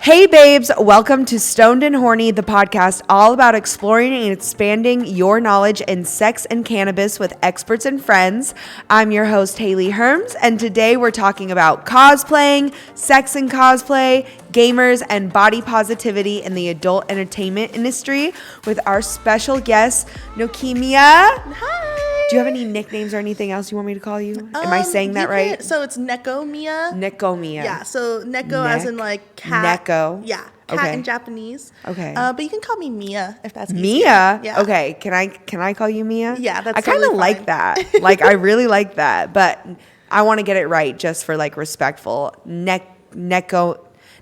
Hey babes, welcome to Stoned and Horny, the podcast all about exploring and expanding your knowledge in sex and cannabis with experts and friends. I'm your host, Hayley Herms, and today we're talking about cosplaying, sex and cosplay, gamers, and body positivity in the adult entertainment industry with our special guest, Nekomiiya. Hi. Do you have any nicknames or anything else you want me to call you? Am I saying that right? So it's Nekomiiya. Nekomiiya. Yeah, so Neko as in like cat. Neko. Yeah, cat in Japanese. Okay. But you can call me Mia if that's easier. Mia? Yeah. Okay. Can I call you Mia? Yeah, that's I kind of totally like fine. that. Like I really like that, but I want to get it right just for like respectful. Nekomiiya.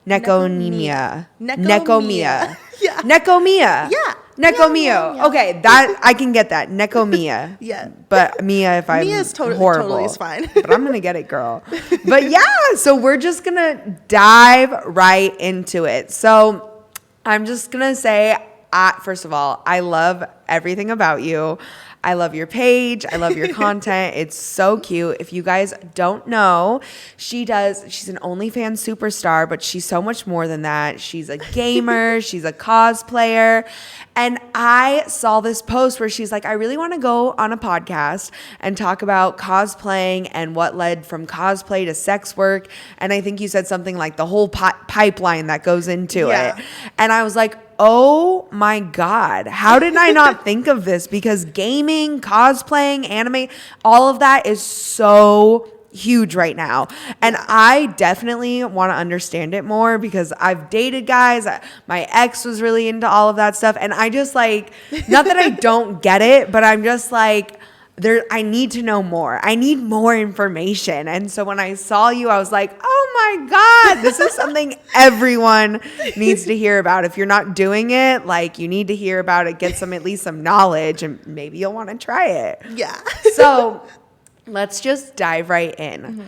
Nekomiiya. Yeah. Nekomiiya. Yeah. Nekomiiya. Yeah. Okay, that I can get that. Nekomiiya. Yeah. But Mia, if I'm Mia's horrible, totally is fine. But I'm gonna get it, girl. But yeah, so we're just gonna dive right into it. So I'm just gonna say, first of all, I love everything about you. I love your page. I love your content. It's so cute. If you guys don't know, she's an OnlyFans superstar, but she's so much more than that. She's a gamer. She's a cosplayer. And I saw this post where she's like, I really want to go on a podcast and talk about cosplaying and what led from cosplay to sex work. And I think you said something like the whole pipeline that goes into it. And I was like, oh my God, how did I not think of this? Because gaming, cosplaying, anime, all of that is so huge right now. And I definitely want to understand it more because I've dated guys. My ex was really into all of that stuff. And I just like, not that I don't get it, but I'm just like, I need to know more. I need more information. And so when I saw you, I was like, oh my God, this is something everyone needs to hear about. If you're not doing it, like you need to hear about it, get at least some knowledge, and maybe you'll want to try it. Yeah. So let's just dive right in. Mm-hmm.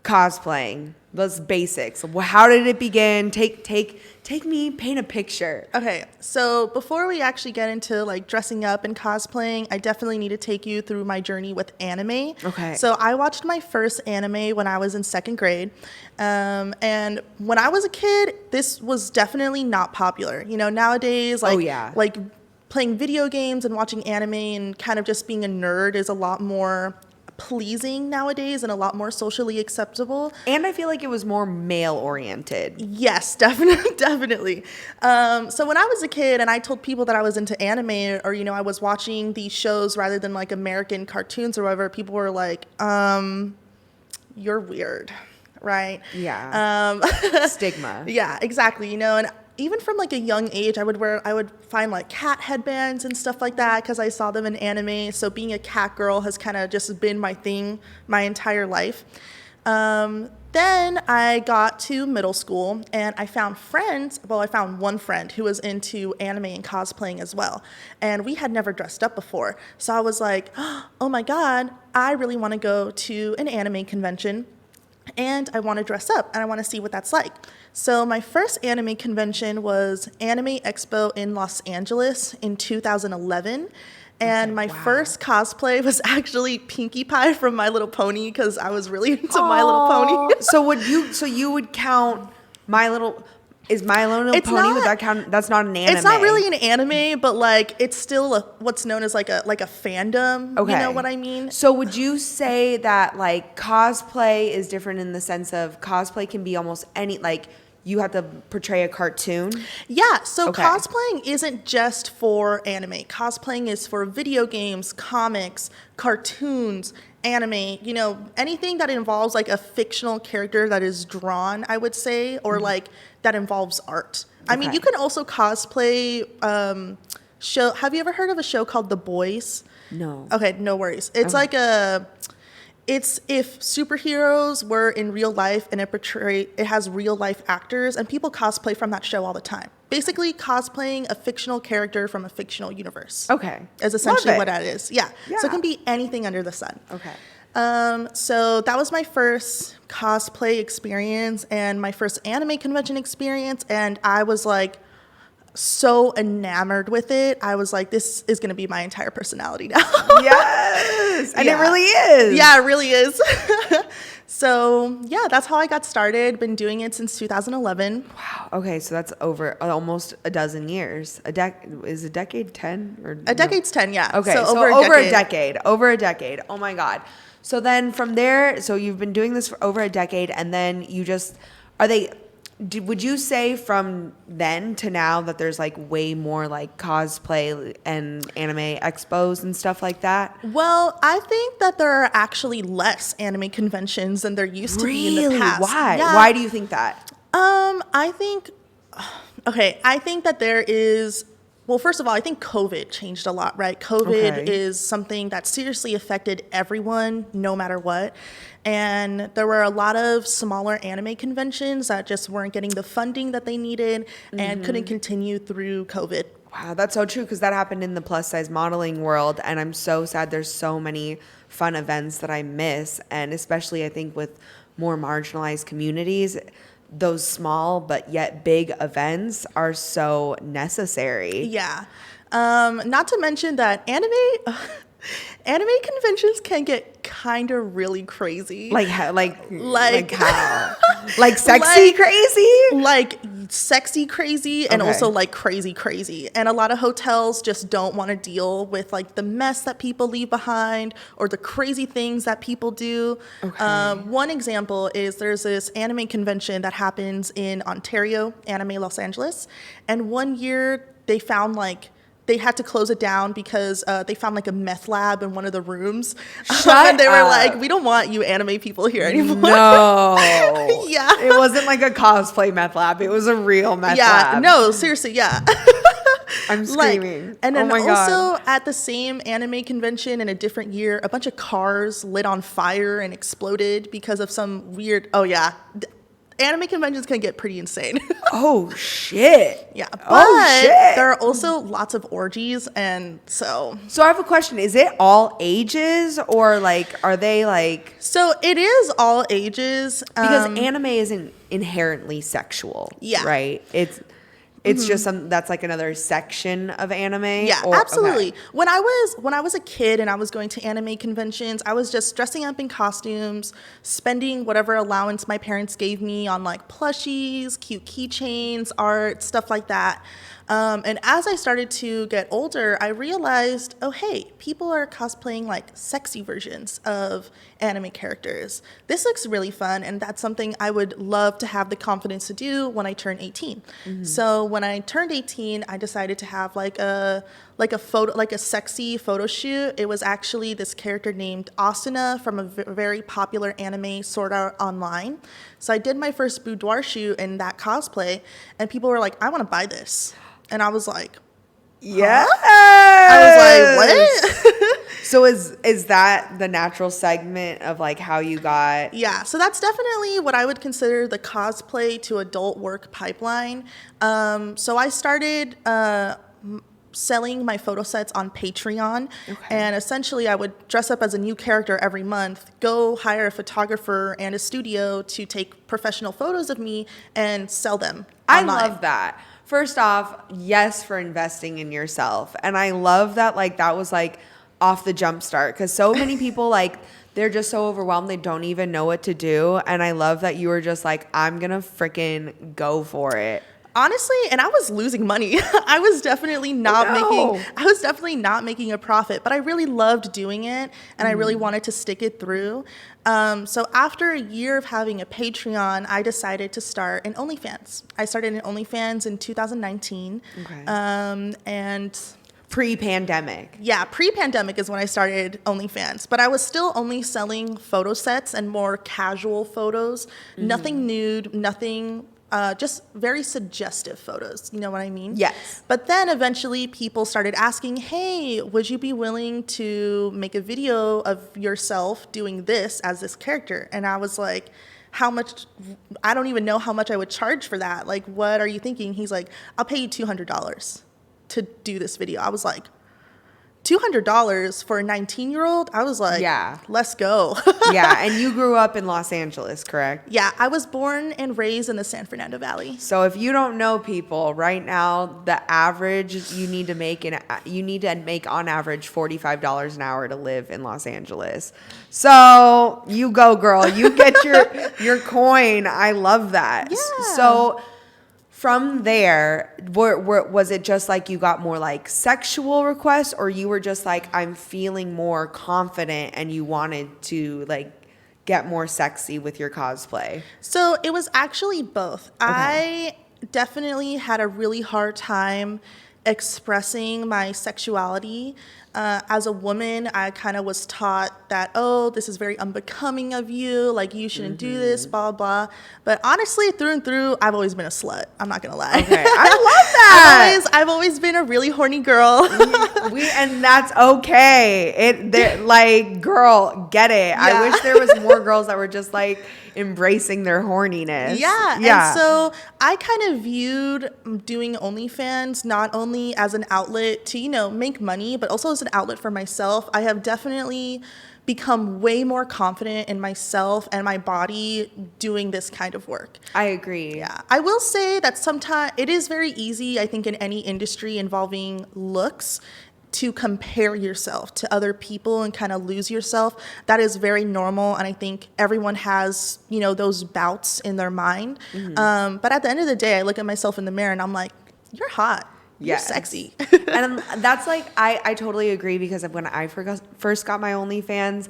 Cosplaying, those basics. How did it begin? Take me, paint a picture. Okay, so before we actually get into like dressing up and cosplaying, I definitely need to take you through my journey with anime. Okay. So I watched my first anime when I was in second grade. And when I was a kid, this was definitely not popular. You know, nowadays, like playing video games and watching anime and kind of just being a nerd is a lot more pleasing nowadays and a lot more socially acceptable. And I feel like it was more male oriented. Yes, definitely. So when I was a kid and I told people that I was into anime or, you know, I was watching these shows rather than like American cartoons or whatever, people were like, you're weird, right? Yeah. Stigma. Yeah, exactly. You know, and even from like a young age, I would find like cat headbands and stuff like that because I saw them in anime. So being a cat girl has kind of just been my thing my entire life. Then I got to middle school and I found friends. Well, I found one friend who was into anime and cosplaying as well. And we had never dressed up before. So I was like, oh my God, I really want to go to an anime convention. And I want to dress up and I want to see what that's like. So my first anime convention was Anime Expo in Los Angeles in 2011. And my first cosplay was actually Pinkie Pie from My Little Pony because I was really into My Little Pony. So you would count My Little Pony? Would that count? That's not an anime. It's not really an anime, but like it's still what's known as like a fandom. Okay. You know what I mean? So would you say that like cosplay is different in the sense of cosplay can be almost any, like you have to portray a cartoon? Yeah, so cosplaying isn't just for anime. Cosplaying is for video games, comics, cartoons, anime, you know, anything that involves like a fictional character that is drawn, I would say, or like that involves art. Okay. I mean, you can also cosplay show. Have you ever heard of a show called The Boys? No. Okay, no worries. It's like it's if superheroes were in real life and it has real life actors and people cosplay from that show all the time. Basically cosplaying a fictional character from a fictional universe. Okay. Is essentially what that is. Yeah. So it can be anything under the sun. Okay. So that was my first cosplay experience and my first anime convention experience. And I was like, so enamored with it. I was like, this is going to be my entire personality now. Yes. And it really is. Yeah, it really is. So yeah, that's how I got started. Been doing it since 2011. Wow. Okay, so that's over almost a dozen years. Is a decade 10 or A decade's 10, yeah. Okay, so over a decade. Over a decade. Oh my God. So then from there, so you've been doing this for over a decade, and then you just would you say from then to now that there's like way more like cosplay and anime expos and stuff like that? Well, I think that there are actually less anime conventions than there used to be in the past. Why? Yeah. Why do you think that? I think that there is, well, first of all, I think COVID changed a lot, right? COVID is something that seriously affected everyone, no matter what. And there were a lot of smaller anime conventions that just weren't getting the funding that they needed and couldn't continue through COVID. Wow, that's so true, because that happened in the plus size modeling world, and I'm so sad there's so many fun events that I miss, and especially I think with more marginalized communities, those small but yet big events are so necessary. Yeah. Not to mention that anime conventions can get kind of really crazy. Like how? Like how? Like sexy crazy? Like sexy crazy and also like crazy crazy. And a lot of hotels just don't want to deal with like the mess that people leave behind or the crazy things that people do. One example is there's this anime convention that happens in Ontario, Anime Los Angeles. And one year they found like they had to close it down because they found like a meth lab in one of the rooms. And they were like, we don't want you anime people here anymore. No. Yeah. It wasn't like a cosplay meth lab. It was a real meth lab. Yeah. No, seriously. Yeah. I'm screaming. Like, and then oh my also God. at the same anime convention in a different year, a bunch of cars lit on fire and exploded because of some weird, anime conventions can get pretty insane. Oh shit. Yeah. But shit. there are also lots of orgies, and so I have a question. Is it all ages, or like are they like? So it is all ages. Because anime isn't inherently sexual. Yeah. Right? It's just that's like another section of anime. Yeah, absolutely. Okay. When I was a kid and I was going to anime conventions, I was just dressing up in costumes, spending whatever allowance my parents gave me on like plushies, cute keychains, art, stuff like that. And as I started to get older, I realized, oh, hey, people are cosplaying like sexy versions of anime characters. This looks really fun, and that's something I would love to have the confidence to do when I turn 18. So when I turned 18, I decided to have like a sexy photo shoot. It was actually this character named Asuna from a very popular anime, Sword Art Online. So I did my first boudoir shoot in that cosplay, and people were like, I want to buy this. And I was like, yeah. I was like, what? So is that the natural segment of like how you got? Yeah, so that's definitely what I would consider the cosplay to adult work pipeline. So I started selling my photo sets on Patreon, and essentially I would dress up as a new character every month, go hire a photographer and a studio to take professional photos of me and sell them online. I love that. First off, yes, for investing in yourself. And I love that, like, that was, like, off the jump start. Because so many people, like, they're just so overwhelmed. They don't even know what to do. And I love that you were just like, I'm going to freaking go for it. Honestly, and I was losing money. I was definitely not making a profit, but I really loved doing it, and I really wanted to stick it through. So after a year of having a Patreon, I decided to start an OnlyFans. I started an OnlyFans in 2019. And pre-pandemic. Yeah, pre-pandemic is when I started OnlyFans, but I was still only selling photo sets and more casual photos, nothing nude, nothing just very suggestive photos. You know what I mean? Yes. But then eventually people started asking, hey, would you be willing to make a video of yourself doing this as this character? And I was like, how much? I don't even know how much I would charge for that. Like, what are you thinking? He's like, I'll pay you $200 to do this video. I was like, $200 for a 19-year-old, I was like, Yeah. let's go. Yeah, and you grew up in Los Angeles, correct? Yeah, I was born and raised in the San Fernando Valley. So if you don't know, people, right now the average you need to make on average $45 an hour to live in Los Angeles. So you go, girl. You get your coin. I love that. Yeah. So from there, was it just like you got more like sexual requests, or you were just like, I'm feeling more confident and you wanted to like get more sexy with your cosplay? So it was actually both. Okay. I definitely had a really hard time expressing my sexuality. As a woman, I kind of was taught that, oh, this is very unbecoming of you. Like, you shouldn't do this, blah, blah. But honestly, through and through, I've always been a slut. I'm not going to lie. Okay. I love that. I've always been a really horny girl. And that's okay. Like, girl, get it. Yeah. I wish there was more girls that were just like embracing their horniness. Yeah. And so I kind of viewed doing OnlyFans not only as an outlet to, make money, but also as an outlet for myself. I have definitely become way more confident in myself and my body doing this kind of work. I agree. Yeah. I will say that sometimes it is very easy, I think, in any industry involving looks, to compare yourself to other people and kind of lose yourself. That is very normal, and I think everyone has, those bouts in their mind. Mm-hmm. But at the end of the day, I look at myself in the mirror and I'm like, you're hot. You're sexy. And that's like, I totally agree, because when I first got my OnlyFans,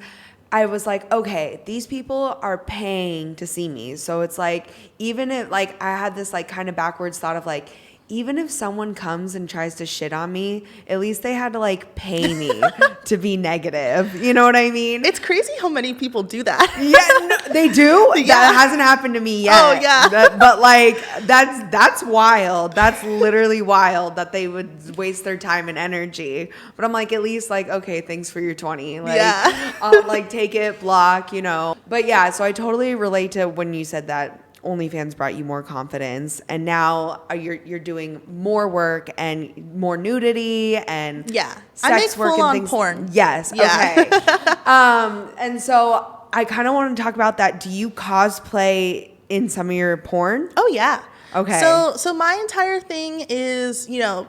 I was like, okay, these people are paying to see me. So it's like, even if like I had this like kind of backwards thought of like, even if someone comes and tries to shit on me, at least they had to like pay me to be negative. You know what I mean? It's crazy how many people do that. Yeah, no, they do. Yeah. That hasn't happened to me yet. Oh yeah. But like that's wild. That's literally wild that they would waste their time and energy. But I'm like, at least like, okay, thanks for your 20. Like, yeah. Like take it, block, But yeah, so I totally relate to when you said that OnlyFans brought you more confidence, and now you're doing more work and more nudity and sex work and things. Porn. Yes. Yeah. Okay. And so I kind of want to talk about that. Do you cosplay in some of your porn? Oh yeah. Okay. So my entire thing is,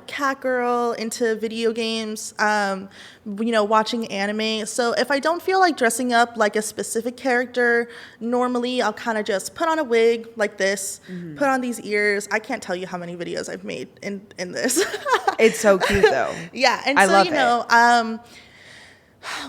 cat girl, into video games, watching anime. So if I don't feel like dressing up like a specific character, normally I'll kind of just put on a wig like this, put on these ears. I can't tell you how many videos I've made in this. It's so cute though. Yeah. And I love it.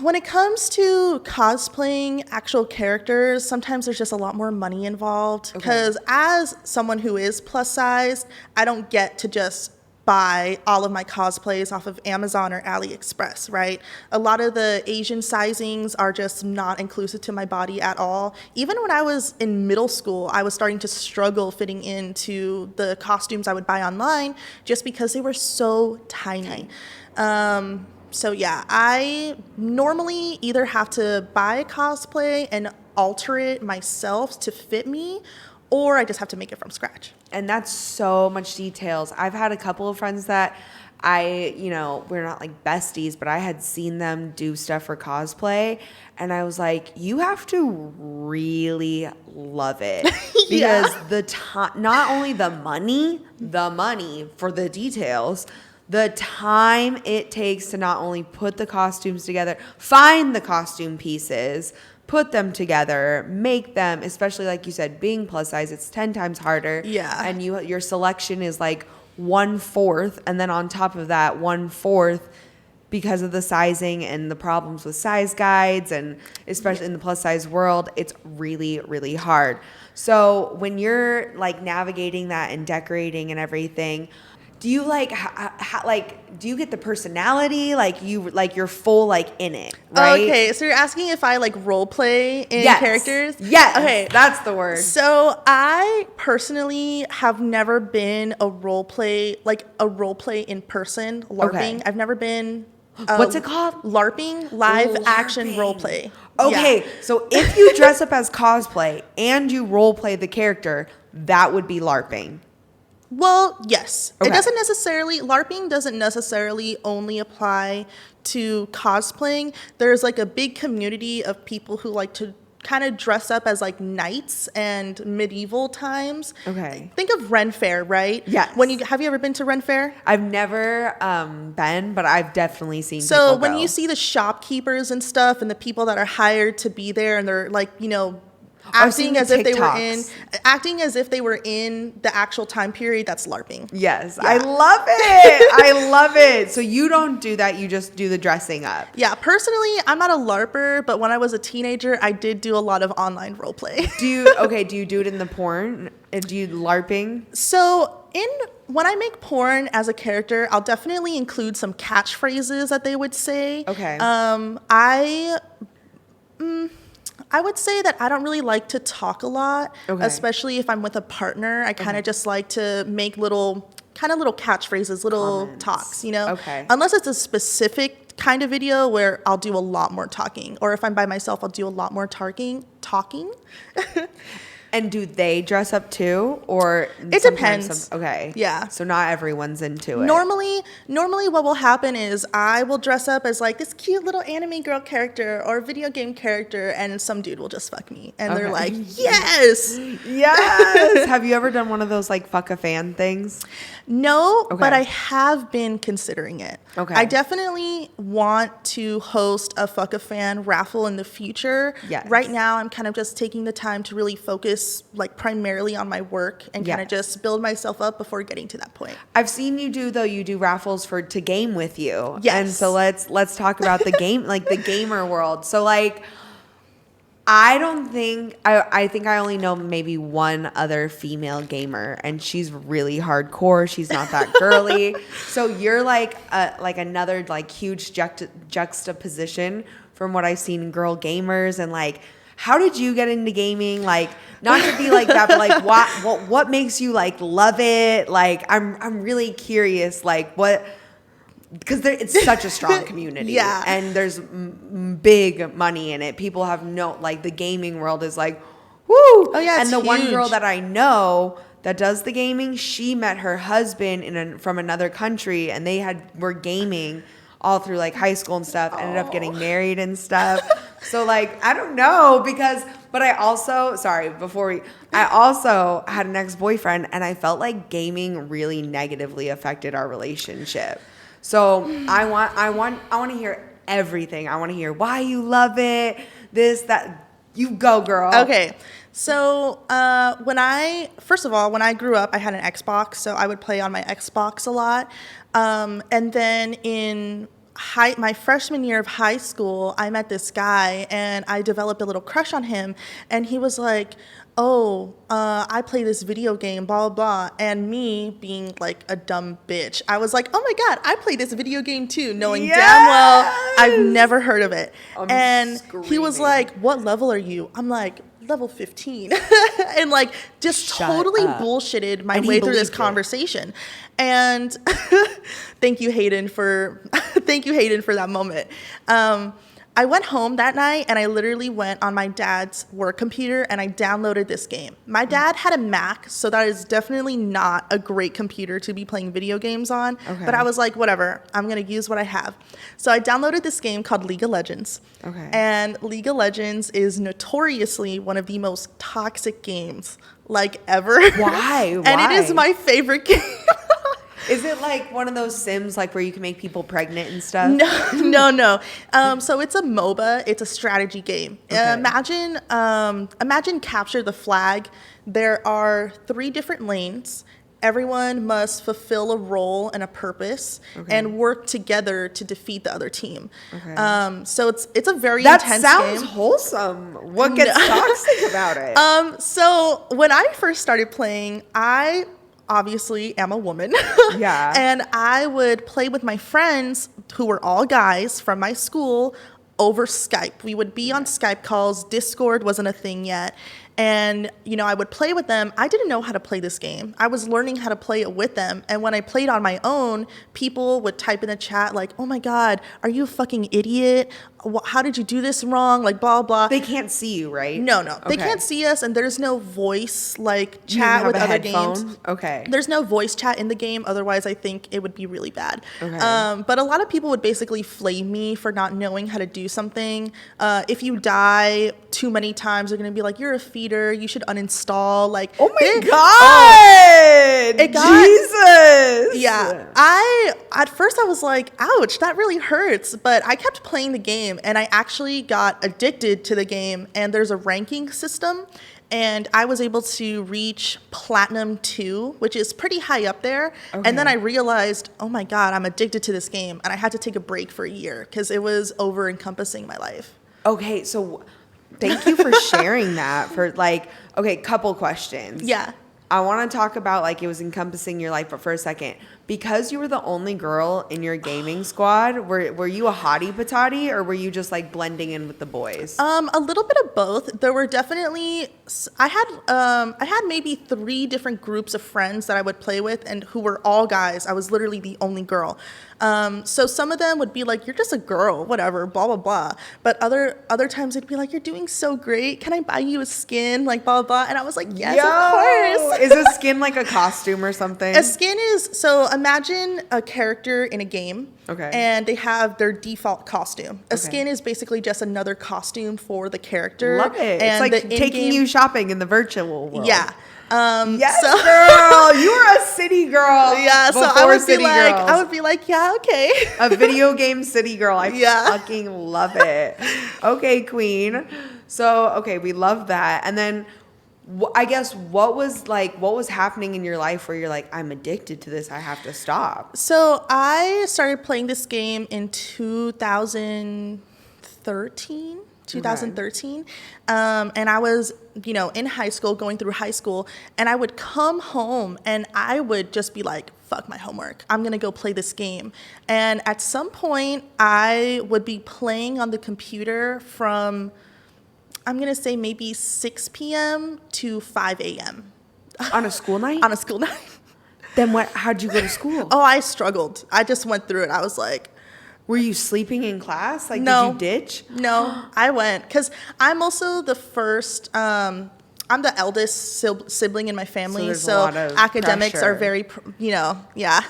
When it comes to cosplaying actual characters, sometimes there's just a lot more money involved, because as someone who is plus sized, I don't get to just buy all of my cosplays off of Amazon or AliExpress, right? A lot of the Asian sizings are just not inclusive to my body at all. Even when I was in middle school, I was starting to struggle fitting into the costumes I would buy online just because they were so tiny. So yeah, I normally either have to buy a cosplay and alter it myself to fit me, or I just have to make it from scratch. And that's so much details. I've had a couple of friends that we're not like besties, but I had seen them do stuff for cosplay, and I was like, you have to really love it. Because the time, not only the money for the details, the time it takes to not only put the costumes together, find the costume pieces, put them together, make them, especially like you said, being plus size, it's 10 times harder. Yeah. And your selection is like 1/4. And then on top of that, 1/4, because of the sizing and the problems with size guides, and especially in the plus size world, it's really, really hard. So when you're like navigating that and decorating and everything, do you do you get the personality, you're full like in it, right? Okay, so you're asking if I like role play in characters? Yes. Okay, that's the word. So I personally have never been a role play in person, LARPing. Okay. I've never been. What's it called? LARPing, live action role play. Okay, so if you dress up as cosplay and you role play the character, that would be LARPing. Well, yes. Okay. It doesn't necessarily, LARPing doesn't necessarily only apply to cosplaying. There's like a big community of people who like to kind of dress up as like knights and medieval times. Okay. Think of Ren Fair, right? Yes. Have you ever been to Ren Fair? I've never been, but I've definitely seen So people when go. you see the shopkeepers and stuff and the people that are hired to be there and they're like, you know, I've seen acting the as if TikToks. acting as if they were in the actual time period, that's LARPing. Yes, Yeah. I love it. I love it. So you don't do that. You just do the dressing up. Yeah, personally, I'm not a LARPer, but when I was a teenager, I did do a lot of online role play. Do you do it in the porn? Do you LARPing? So when I make porn as a character, I'll definitely include some catchphrases that they would say. Okay. I would say that I don't really like to talk a lot, Okay. especially if I'm with a partner. I kind of just like to make little catchphrases, little Comments. talks, you know? Okay. Unless it's a specific kind of video where I'll do a lot more talking. Or if I'm by myself, I'll do a lot more talking. And do they dress up too, or It sometimes depends. Okay. Yeah. So not everyone's into it. Normally what will happen is I will dress up as like this cute little anime girl character or video game character, and some dude will just fuck me, and they're Okay. like, yes. Yes. Have you ever done one of those like fuck a fan things? No, Okay. but I have been considering it. Okay. I definitely want to host a Fuck a Fan raffle in the future. Yes. Right now, I'm kind of just taking the time to really focus like primarily on my work and kind of Yes. just build myself up before getting to that point. I've seen you do raffles to game with you. Yes. And so let's talk about the game, like the gamer world. So like I think I only know maybe one other female gamer, and she's really hardcore. She's not that girly. So you're like another like huge juxtaposition from what I've seen in girl gamers. And like, how did you get into gaming? Like, not to be like that, but like what makes you like love it? Like, I'm really curious. Like what. Because it's such a strong community. Yeah. And there's big money in it. People have the gaming world is like, woo. Oh, yeah, it's And the one girl huge. that I know that does the gaming, she met her husband from another country, and they were gaming all through like high school and stuff, ended up getting married and stuff. So like, I don't know but I also, I also had an ex-boyfriend, and I felt like gaming really negatively affected our relationship. So I want to hear everything. I want to hear why you love it, this, that. You go, girl. Okay. So when I grew up, I had an Xbox, so I would play on my Xbox a lot. And then in my freshman year of high school, I met this guy, and I developed a little crush on him. And he was like, oh, I play this video game, blah, blah, blah. And me being like a dumb bitch, I was like, oh my God, I play this video game too, knowing damn well I've never heard of it. And he was screaming. like, what level are you? I'm like, level 15. And like just Shut totally up. bullshitted my And he way through this believed it. conversation. And thank you, Hayden, for that moment. I went home that night, and I literally went on my dad's work computer, and I downloaded this game. My dad had a Mac, so that is definitely not a great computer to be playing video games on. Okay. But I was like, whatever, I'm going to use what I have. So I downloaded this game called League of Legends. Okay. And League of Legends is notoriously one of the most toxic games like ever. Why? And it is Why? my favorite game. Is it like one of those Sims like where you can make people pregnant and stuff? No. So it's a MOBA. It's a strategy game. Okay. Imagine Capture the Flag. There are 3 different lanes. Everyone must fulfill a role and a purpose and work together to defeat the other team. Okay. So it's a very That intense sounds game. wholesome. What gets toxic about it? So when I first started playing, I obviously am a woman. Yeah. And I would play with my friends who were all guys from my school over Skype. We would be on Skype calls. Discord wasn't a thing yet. And, I would play with them. I didn't know how to play this game. I was learning how to play it with them. And when I played on my own, people would type in the chat like, oh my God, are you a fucking idiot? how did you do this wrong? Like, blah, blah. They can't see you, right? No. They Okay. can't see us, and there's no voice, like, You even chat have with a other headphone? games. Okay. There's no voice chat in the game. Otherwise, I think it would be really bad. Okay. But a lot of people would basically flame me for not knowing how to do something. If you die too many times, they're going to be like, you're a feeder. You should uninstall. Like, Oh my God! It got- Jesus! yeah. At first I was like, ouch, that really hurts. But I kept playing the game, and I actually got addicted to the game. And there's a ranking system, and I was able to reach Platinum 2, which is pretty high up there. Okay. And then I realized, oh my God, I'm addicted to this game. And I had to take a break for a year because it was over encompassing my life. Okay, so thank you for sharing that. For like, okay, couple questions. Yeah. I want to talk about like it was encompassing your life, but for a second, because you were the only girl in your gaming squad, were you a hottie patati, or were you just like blending in with the boys? A little bit of both. There were definitely I had maybe 3 different groups of friends that I would play with, and who were all guys. I was literally the only girl. So some of them would be like, "You're just a girl, whatever, blah blah blah." But other times it'd be like, "You're doing so great. Can I buy you a skin?" Like blah blah. And I was like, "Yes, of course." Is a skin like a costume or something? A skin is, so imagine a character in a game. Okay. And they have their default costume. A Okay. skin is basically just another costume for the character. Love it. And it's like the taking in-game- you shopping in the virtual world. Yeah. Yes, so- girl. You were a city girl. Yeah, so I before would be City like, Girls. yeah, okay. A video game city girl. I Yeah. fucking love it. Okay, queen. So, okay, we love that. And then I guess what was happening in your life where you're like, I'm addicted to this, I have to stop? So I started playing this game in 2013. And I was, in high school, going through high school, and I would come home and I would just be like, fuck my homework. I'm going to go play this game. And at some point I would be playing on the computer from, I'm going to say maybe 6 p.m. to 5 a.m. On a school night? on a school night. Then how'd you go to school? Oh, I struggled. I just went through it. I was like, Were you sleeping in class? Like, No. did you ditch? no, I went. Because I'm also the first, I'm the eldest sibling in my family. there's a So lot of academics pressure. are very, yeah.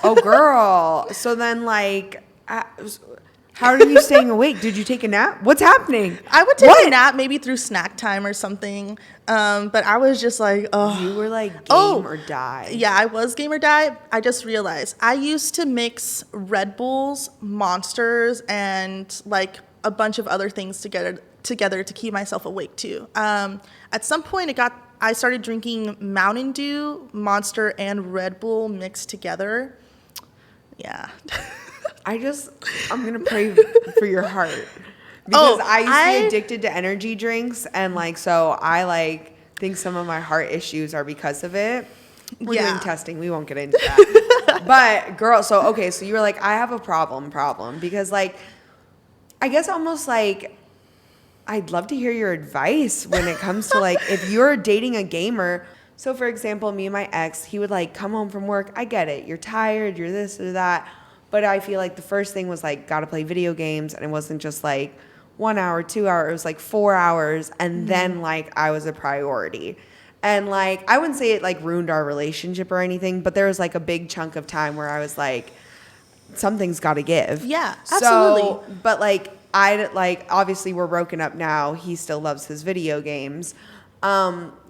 Oh, girl. So then, like, how are you staying awake? Did you take a nap? What's happening? I would take What? a nap maybe through snack time or something. But I was just like, oh. You were like game Oh, or die. Yeah, I was game or die. I just realized I used to mix Red Bulls, Monsters, and like a bunch of other things together to keep myself awake too. At some point, I started drinking Mountain Dew, Monster, and Red Bull mixed together. Yeah. I'm gonna pray for your heart because I used to be addicted to energy drinks, and like so I think some of my heart issues are because of it. We're Yeah. doing testing. We won't get into that. But girl, so you were like, I have a problem because like I guess almost like I'd love to hear your advice when it comes to like if you're dating a gamer. So for example, me and my ex, he would like come home from work. I get it. You're tired. You're this or that. But I feel like the first thing was like, gotta play video games. And it wasn't just like 1 hour, 2 hours. It was like 4 hours. And then like I was a priority. And like, I wouldn't say it like ruined our relationship or anything, but there was like a big chunk of time where I was like, something's gotta give. Yeah, absolutely. So, but like, obviously we're broken up now. He still loves his video games.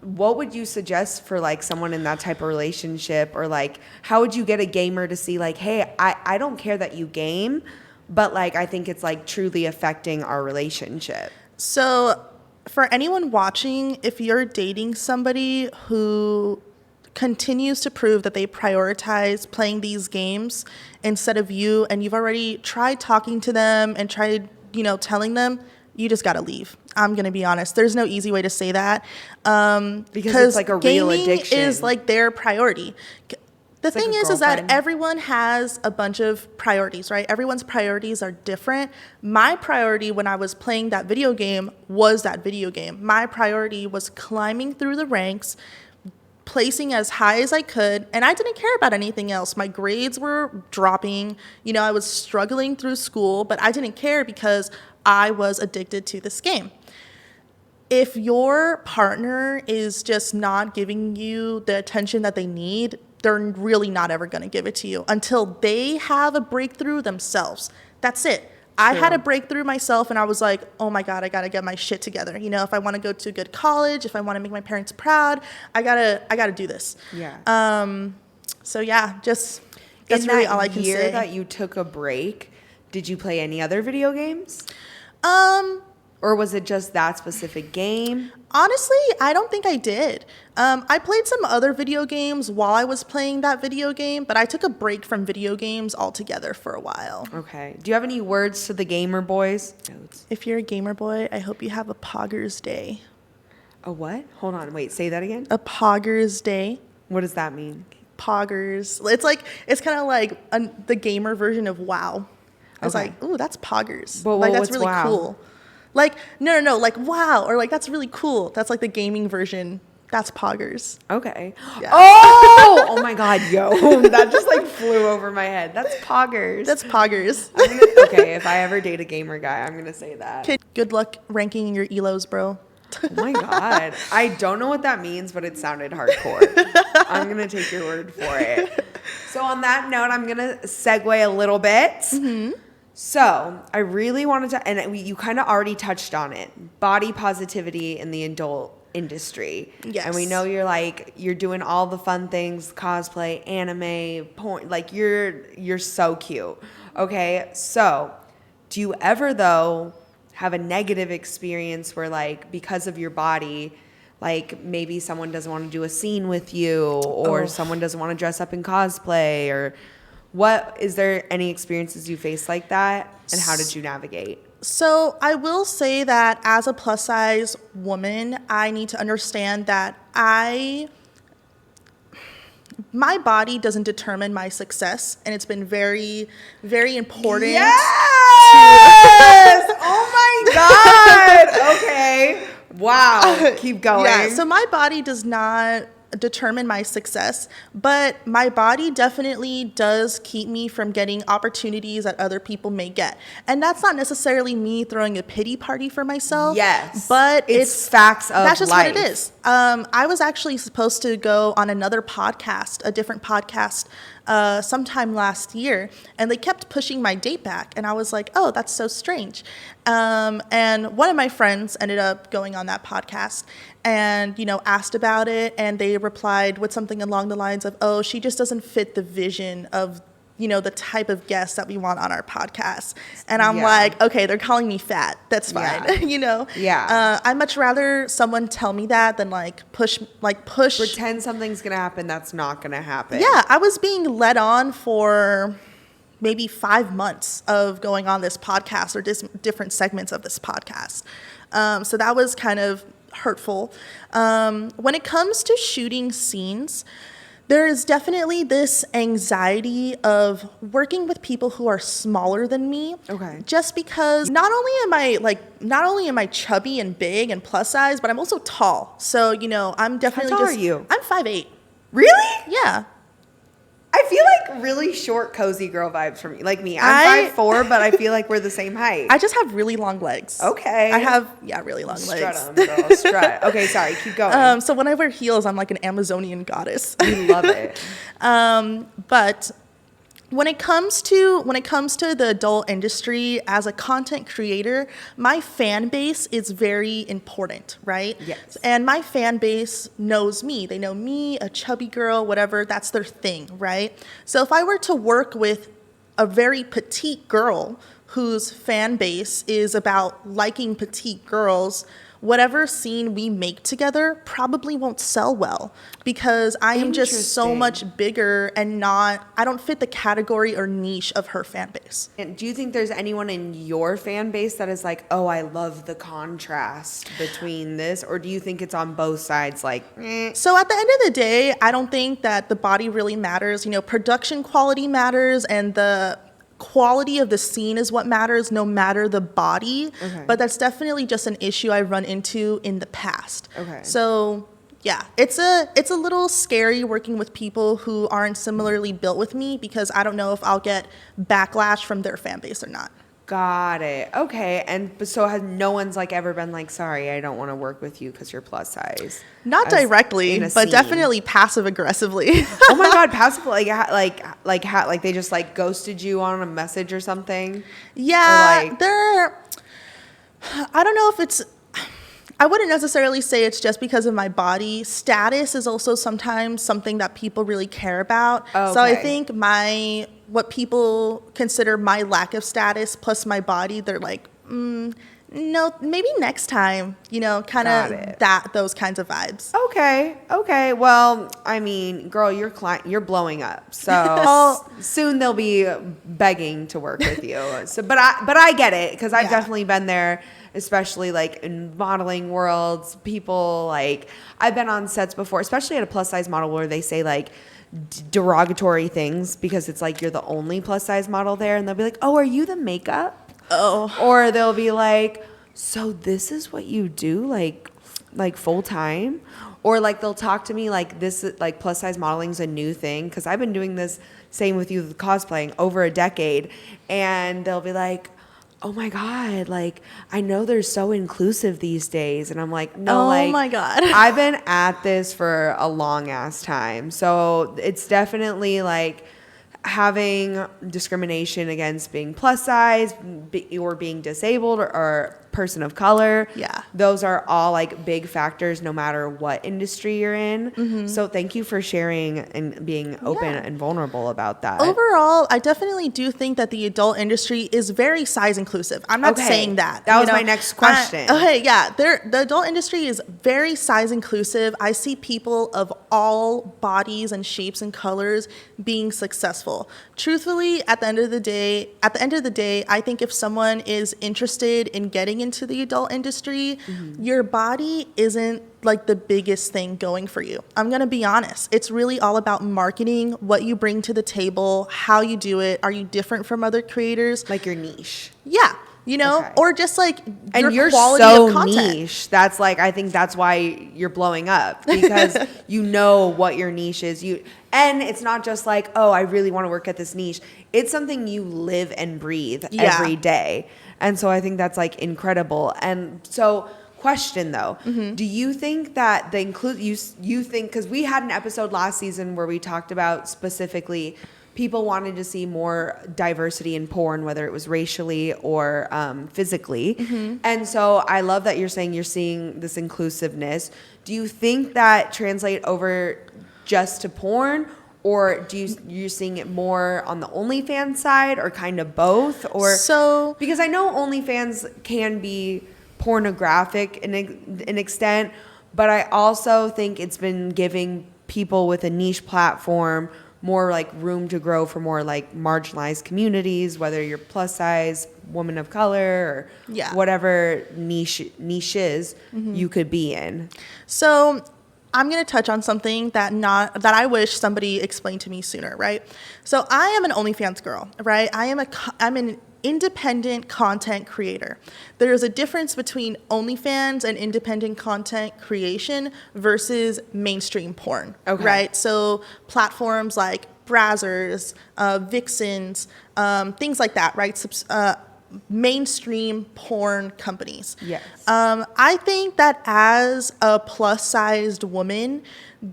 What would you suggest for like someone in that type of relationship, or like how would you get a gamer to see like, hey, I don't care that you game, but like I think it's like truly affecting our relationship? So for anyone watching, if you're dating somebody who continues to prove that they prioritize playing these games instead of you, and you've already tried talking to them and tried, telling them, you just got to leave. I'm going to be honest. There's no easy way to say that. Because it's like a real addiction. Gaming is like their priority. The thing like a is that girlfriend. everyone has a bunch of priorities, right? Everyone's priorities are different. My priority when I was playing that video game was that video game. My priority was climbing through the ranks, placing as high as I could, and I didn't care about anything else. My grades were dropping. I was struggling through school, but I didn't care because I was addicted to this game. If your partner is just not giving you the attention that they need, they're really not ever going to give it to you until they have a breakthrough themselves. That's it. I had a breakthrough myself, and I was like, oh my God, I got to get my shit together. You know, if I want to go to a good college, if I want to make my parents proud, I gotta do this. Yeah. So yeah, just that's really all I can say. In that year that you took a break, did you play any other video games? Or was it just that specific game? Honestly, I don't think I did. I played some other video games while I was playing that video game, but I took a break from video games altogether for a while. Okay. Do you have any words to the gamer boys? If you're a gamer boy, I hope you have a Poggers Day. A what? Hold on. Wait, say that again. A Poggers Day. What does that mean? Poggers. It's kind of like the gamer version of WoW. It's like, ooh, that's Poggers. But like, that's what's really WoW? cool. Like, no, like, wow, or like, that's really cool. That's like the gaming version. That's Poggers. Okay. Yeah. Oh my God, yo. That just like flew over my head. That's Poggers. That's Poggers. Okay, if I ever date a gamer guy, I'm going to say that. Kid, good luck ranking your elos, bro. Oh my God. I don't know what that means, but it sounded hardcore. I'm going to take your word for it. So on that note, I'm going to segue a little bit. Mm-hmm. So I really wanted to, and you kind of already touched on it, body positivity in the adult industry. Yes. And we know you're doing all the fun things, cosplay, anime, porn, like you're so cute. Okay. So do you ever though have a negative experience where like, because of your body, like maybe someone doesn't want to do a scene with you or someone doesn't want to dress up in cosplay or is there any experiences you faced like that, and how did you navigate? So I will say that as a plus size woman, I need to understand that my body doesn't determine my success, and it's been very, very important. Yes! Oh my God! Okay. Wow. Keep going. Yeah, so my body does not determine my success, but my body definitely does keep me from getting opportunities that other people may get. And that's not necessarily me throwing a pity party for myself. Yes. But it's facts of life. That's just what it is. I was actually supposed to go on another podcast, a different podcast, sometime last year, and they kept pushing my date back, and I was like, oh, that's so strange. And one of my friends ended up going on that podcast and, asked about it, and they replied with something along the lines of, oh, she just doesn't fit the vision of, the type of guests that we want on our podcast. And I'm like, okay, they're calling me fat. That's fine. Yeah. Yeah. I'd much rather someone tell me that than push. Pretend something's going to happen that's not going to happen. Yeah. I was being led on for maybe 5 months of going on this podcast or different segments of this podcast. So that was kind of hurtful. When it comes to shooting scenes, there is definitely this anxiety of working with people who are smaller than me. Okay. Just because not only am I chubby and big and plus size, but I'm also tall. So, I'm definitely How tall are you? I'm 5'8". Really? Yeah. I feel like really short, cozy girl vibes from you. Like me. I'm 5'4", but I feel like we're the same height. I just have really long legs. Okay. I have, really long Strut legs. 'em, girl. Strut. Okay, sorry. Keep going. So when I wear heels, I'm like an Amazonian goddess. We love it. But when it comes to the adult industry, as a content creator, my fan base is very important, right? Yes. And my fan base knows me. They know me, a chubby girl, whatever. That's their thing, right? So if I were to work with a very petite girl whose fan base is about liking petite girls, whatever scene we make together probably won't sell well because I am just so much bigger and I don't fit the category or niche of her fan base. And do you think there's anyone in your fan base that is like, oh, I love the contrast between this? Or do you think it's on both sides like, So at the end of the day, I don't think that the body really matters. Production quality matters and the quality of the scene is what matters, no matter the body. Okay. But that's definitely just an issue I've run into in the past. Okay. So yeah, it's a little scary working with people who aren't similarly built with me because I don't know if I'll get backlash from their fan base or not. Got it. Okay. So has no one's like ever been like, sorry, I don't want to work with you because you're plus size? Not directly, but scene. Definitely passive aggressively. Oh my God, passive, like they just like ghosted you on a message or something? Yeah, Or like, I don't know if it's, I wouldn't necessarily say it's just because of my body. Status is also sometimes something that people really care about. Okay. So I think what people consider my lack of status plus my body, they're like, no, maybe next time, kind of those kinds of vibes. Okay. Well, I mean, girl, you're blowing up. So soon they'll be begging to work with you. So, but I get it because I've definitely been there, especially like in modeling worlds. People like I've been on sets before, especially at a plus size model where they say like derogatory things because it's like you're the only plus size model there, and they'll be like, "Oh, are you the makeup?" Oh. Or they'll be like, so this is what you do like full time? Or like they'll talk to me like this, like plus size modeling is a new thing. Cause I've been doing this, same with you with cosplaying, over a decade. And they'll be like, oh my God, like I know they're so inclusive these days. And I'm like, no, oh my God. I've been at this for a long ass time. So it's definitely like having discrimination against being plus size or being disabled or person of color. Yeah. Those are all like big factors no matter what industry you're in. Mm-hmm. So thank you for sharing and being open and vulnerable about that. Overall, I definitely do think that the adult industry is very size inclusive. I'm not saying that. That was my next question. The adult industry is very size inclusive. I see people of all bodies and shapes and colors being successful. Truthfully, at the end of the day, I think if someone is interested in getting into the adult industry, your body isn't like the biggest thing going for you. I'm going to be honest. It's really all about marketing, what you bring to the table, how you do it. Are you different from other creators? Like your niche. Yeah. Or just like and your you're quality so of content. niche. That's like, I think that's why you're blowing up, because you know what your niche is. And it's not just like, oh, I really want to work at this niche. It's something you live and breathe every day. And so I think that's like incredible. And so question though, do you think that you think, because we had an episode last season where we talked about specifically people wanted to see more diversity in porn, whether it was racially or physically. And so I love that you're saying you're seeing this inclusiveness. Do you think that translate over just to porn, or you're seeing it more on the OnlyFans side, or kind of both? Or because I know OnlyFans can be pornographic in an extent, but I also think it's been giving people with a niche platform more like room to grow for more like marginalized communities, whether you're plus size, woman of color, or whatever niches you could be in. So I'm going to touch on something that I wish somebody explained to me sooner, right? So I am an OnlyFans girl, right? I'm an independent content creator. There is a difference between OnlyFans and independent content creation versus mainstream porn, right? So platforms like Brazzers, Vixens, things like that, right? Mainstream porn companies. Yes. I think that as a plus-sized woman,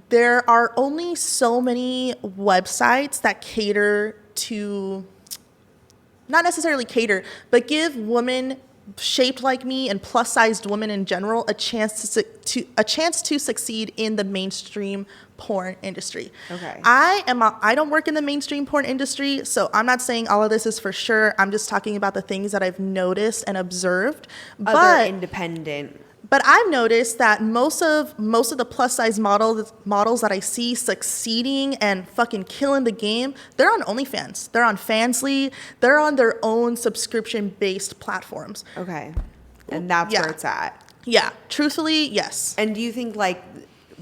there are only so many websites that cater to, not necessarily cater, but give women shaped like me and plus-sized women in general a chance to succeed in the mainstream porn industry. Okay. I don't work in the mainstream porn industry, so I'm not saying all of this is for sure. I'm just talking about the things that I've noticed and observed. Other independent. But I've noticed that most of the plus size models that I see succeeding and fucking killing the game, they're on OnlyFans. They're on Fansly. They're on their own subscription-based platforms. Okay. And that's where it's at. Yeah. Truthfully, yes. And do you think like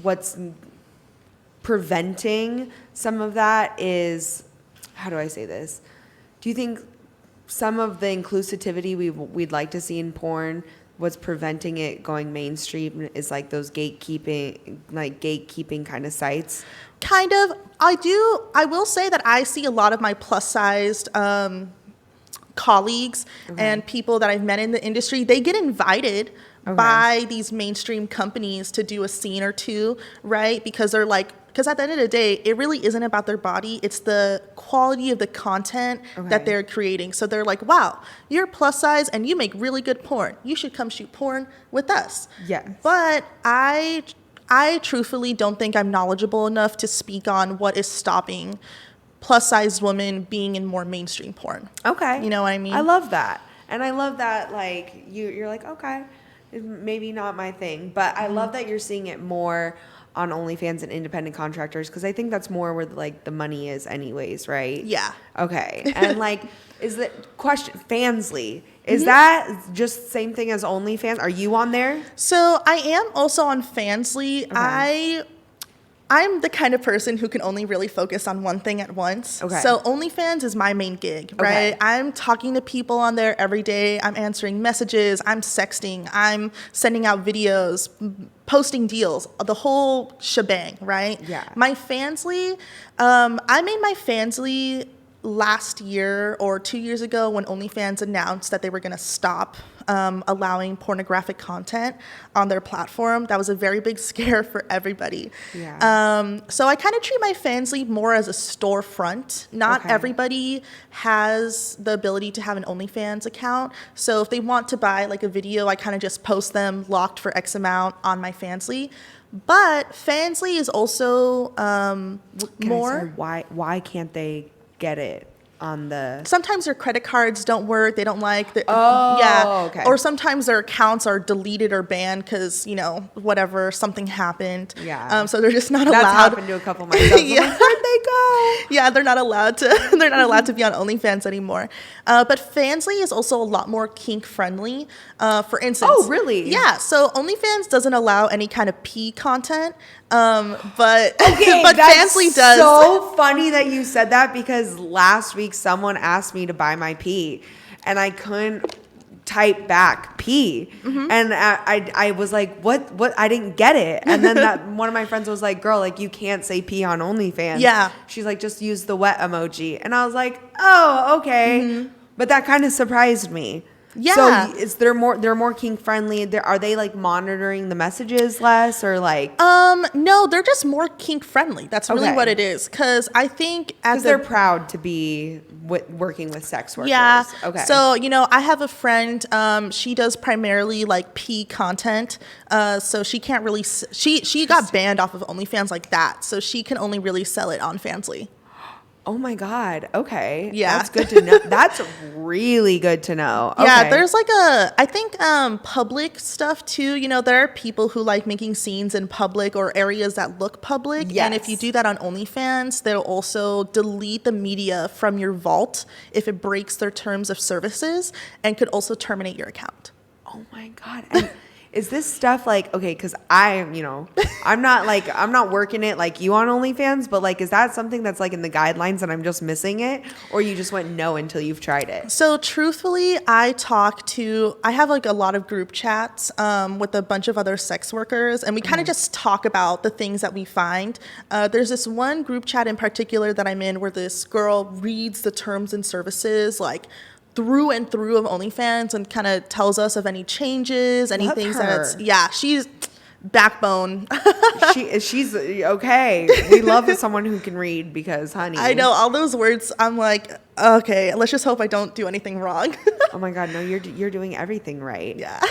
what's preventing some of that is, how do I say this? Do you think some of the inclusivity we'd like to see in porn, what's preventing it going mainstream is like those gatekeeping kind of sites? Kind of. I will say that I see a lot of my plus-sized colleagues and people that I've met in the industry, they get invited by these mainstream companies to do a scene or two, right? Because they're like, because at the end of the day, it really isn't about their body. It's the quality of the content that they're creating. So they're like, wow, you're plus size and you make really good porn. You should come shoot porn with us. Yes. But I truthfully don't think I'm knowledgeable enough to speak on what is stopping plus size women being in more mainstream porn. Okay. You know what I mean? I love that. And I love that, like, you're like, okay, it's maybe not my thing. But I love that you're seeing it more on OnlyFans and independent contractors, because I think that's more where, like, the money is anyways, right? Yeah. Okay. And, like, is the question, Fansly, is that just same thing as OnlyFans? Are you on there? So I am also on Fansly. Okay. I'm the kind of person who can only really focus on one thing at once. Okay. So OnlyFans is my main gig, right? Okay. I'm talking to people on there every day. I'm answering messages. I'm sexting. I'm sending out videos, posting deals, the whole shebang, right? Yeah. My Fansly, I made my Fansly last year or 2 years ago when OnlyFans announced that they were going to stop allowing pornographic content on their platform. That was a very big scare for everybody. Yeah. So I kind of treat my Fansly more as a storefront. Not everybody has the ability to have an OnlyFans account. So if they want to buy like a video, I kind of just post them locked for X amount on my Fansly. But Fansly is also more. Why can't they get it on the? Sometimes their credit cards don't work. They don't like the, okay. Or sometimes their accounts are deleted or banned because, you know, whatever, something happened. Yeah. So they're just not allowed. That's happened to a couple myself. Yeah. Like, where'd they go? Yeah, they're not allowed to. They're not allowed to be on OnlyFans anymore. But Fansly is also a lot more kink friendly. For instance. Oh, really? Yeah. So OnlyFans doesn't allow any kind of pee content. But Okay, but that's Fansly does. So funny that you said that, because last week someone asked me to buy my pee and I couldn't type back pee, and I was like, what I didn't get it. And then that one of my friends was like, girl, like, you can't say pee on OnlyFans. Yeah. She's like, just use the wet emoji. And I was like, oh, okay. But that kind of surprised me. Yeah. So they're more kink friendly. Are they like monitoring the messages less, or like? No, they're just more kink friendly. That's really what it is. Because I think they're proud to be working with sex workers. Yeah. Okay. So, you know, I have a friend. She does primarily like pee content. So she can't really. She got banned off of OnlyFans like that. So she can only really sell it on Fansly. Oh my God. Okay. Yeah. That's good to know. That's really good to know. Okay. Yeah, there's like I think public stuff too. You know, there are people who like making scenes in public or areas that look public. Yes. And if you do that on OnlyFans, they'll also delete the media from your vault if it breaks their terms of services, and could also terminate your account. Oh my God. And is this stuff like, okay, because I'm not working it like you on OnlyFans, but like, is that something that's like in the guidelines and I'm just missing it? Or you just went no until you've tried it? So truthfully, I have like a lot of group chats with a bunch of other sex workers, and we kind of just talk about the things that we find. There's this one group chat in particular that I'm in where this girl reads the terms and services like through and through of OnlyFans and kind of tells us of any changes, any things she's backbone. she's okay. We love someone who can read, because honey, I know all those words. I'm like, okay, let's just hope I don't do anything wrong. Oh my God, no, you're doing everything right. Yeah.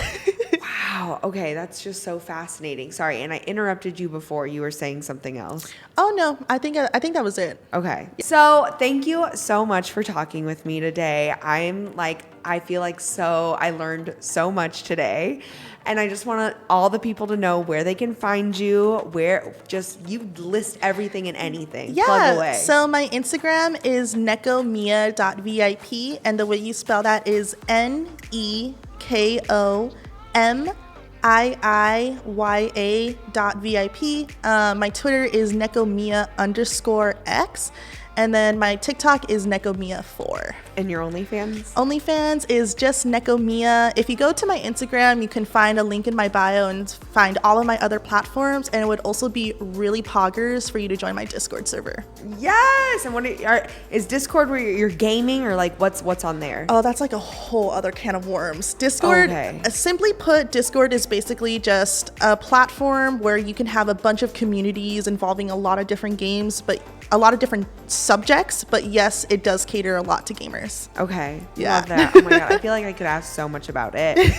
Wow. Okay, that's just so fascinating. Sorry, and I interrupted you before. You were saying something else. Oh no, I think that was it. Okay. So thank you so much for talking with me today. I feel like I learned so much today. And I just want all the people to know where they can find you, you list everything and anything. Yeah. Plug away. So my Instagram is Nekomiiya.VIP, and the way you spell that is NEKOMIIYA.VIP. My Twitter is Nekomiiya_X. And then my TikTok is Nekomiiya.VIP. And your OnlyFans? OnlyFans is just Nekomiiya. If you go to my Instagram, you can find a link in my bio and find all of my other platforms. And it would also be really poggers for you to join my Discord server. Yes. And is Discord where you're gaming, or like what's on there? Oh, that's like a whole other can of worms. Discord, simply put, Discord is basically just a platform where you can have a bunch of communities involving a lot of different games, but a lot of different subjects. But yes, it does cater a lot to gamers. Okay. Yeah. Love that. Oh my God. I feel like I could ask so much about it.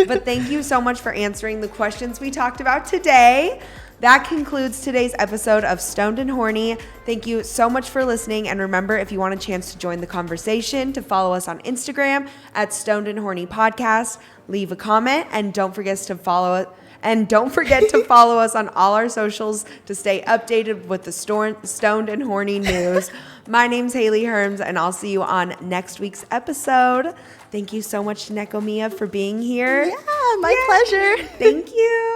But thank you so much for answering the questions we talked about today. That concludes today's episode of Stoned and Horny. Thank you so much for listening. And remember, if you want a chance to join the conversation, to follow us on Instagram at Stoned and Horny Podcast. Leave a comment, and don't forget to follow us. And don't forget to follow us on all our socials to stay updated with the Stoned and Horny news. My name's Hayley Herms, and I'll see you on next week's episode. Thank you so much to Nekomiiya for being here. Yeah, my pleasure. Thank you.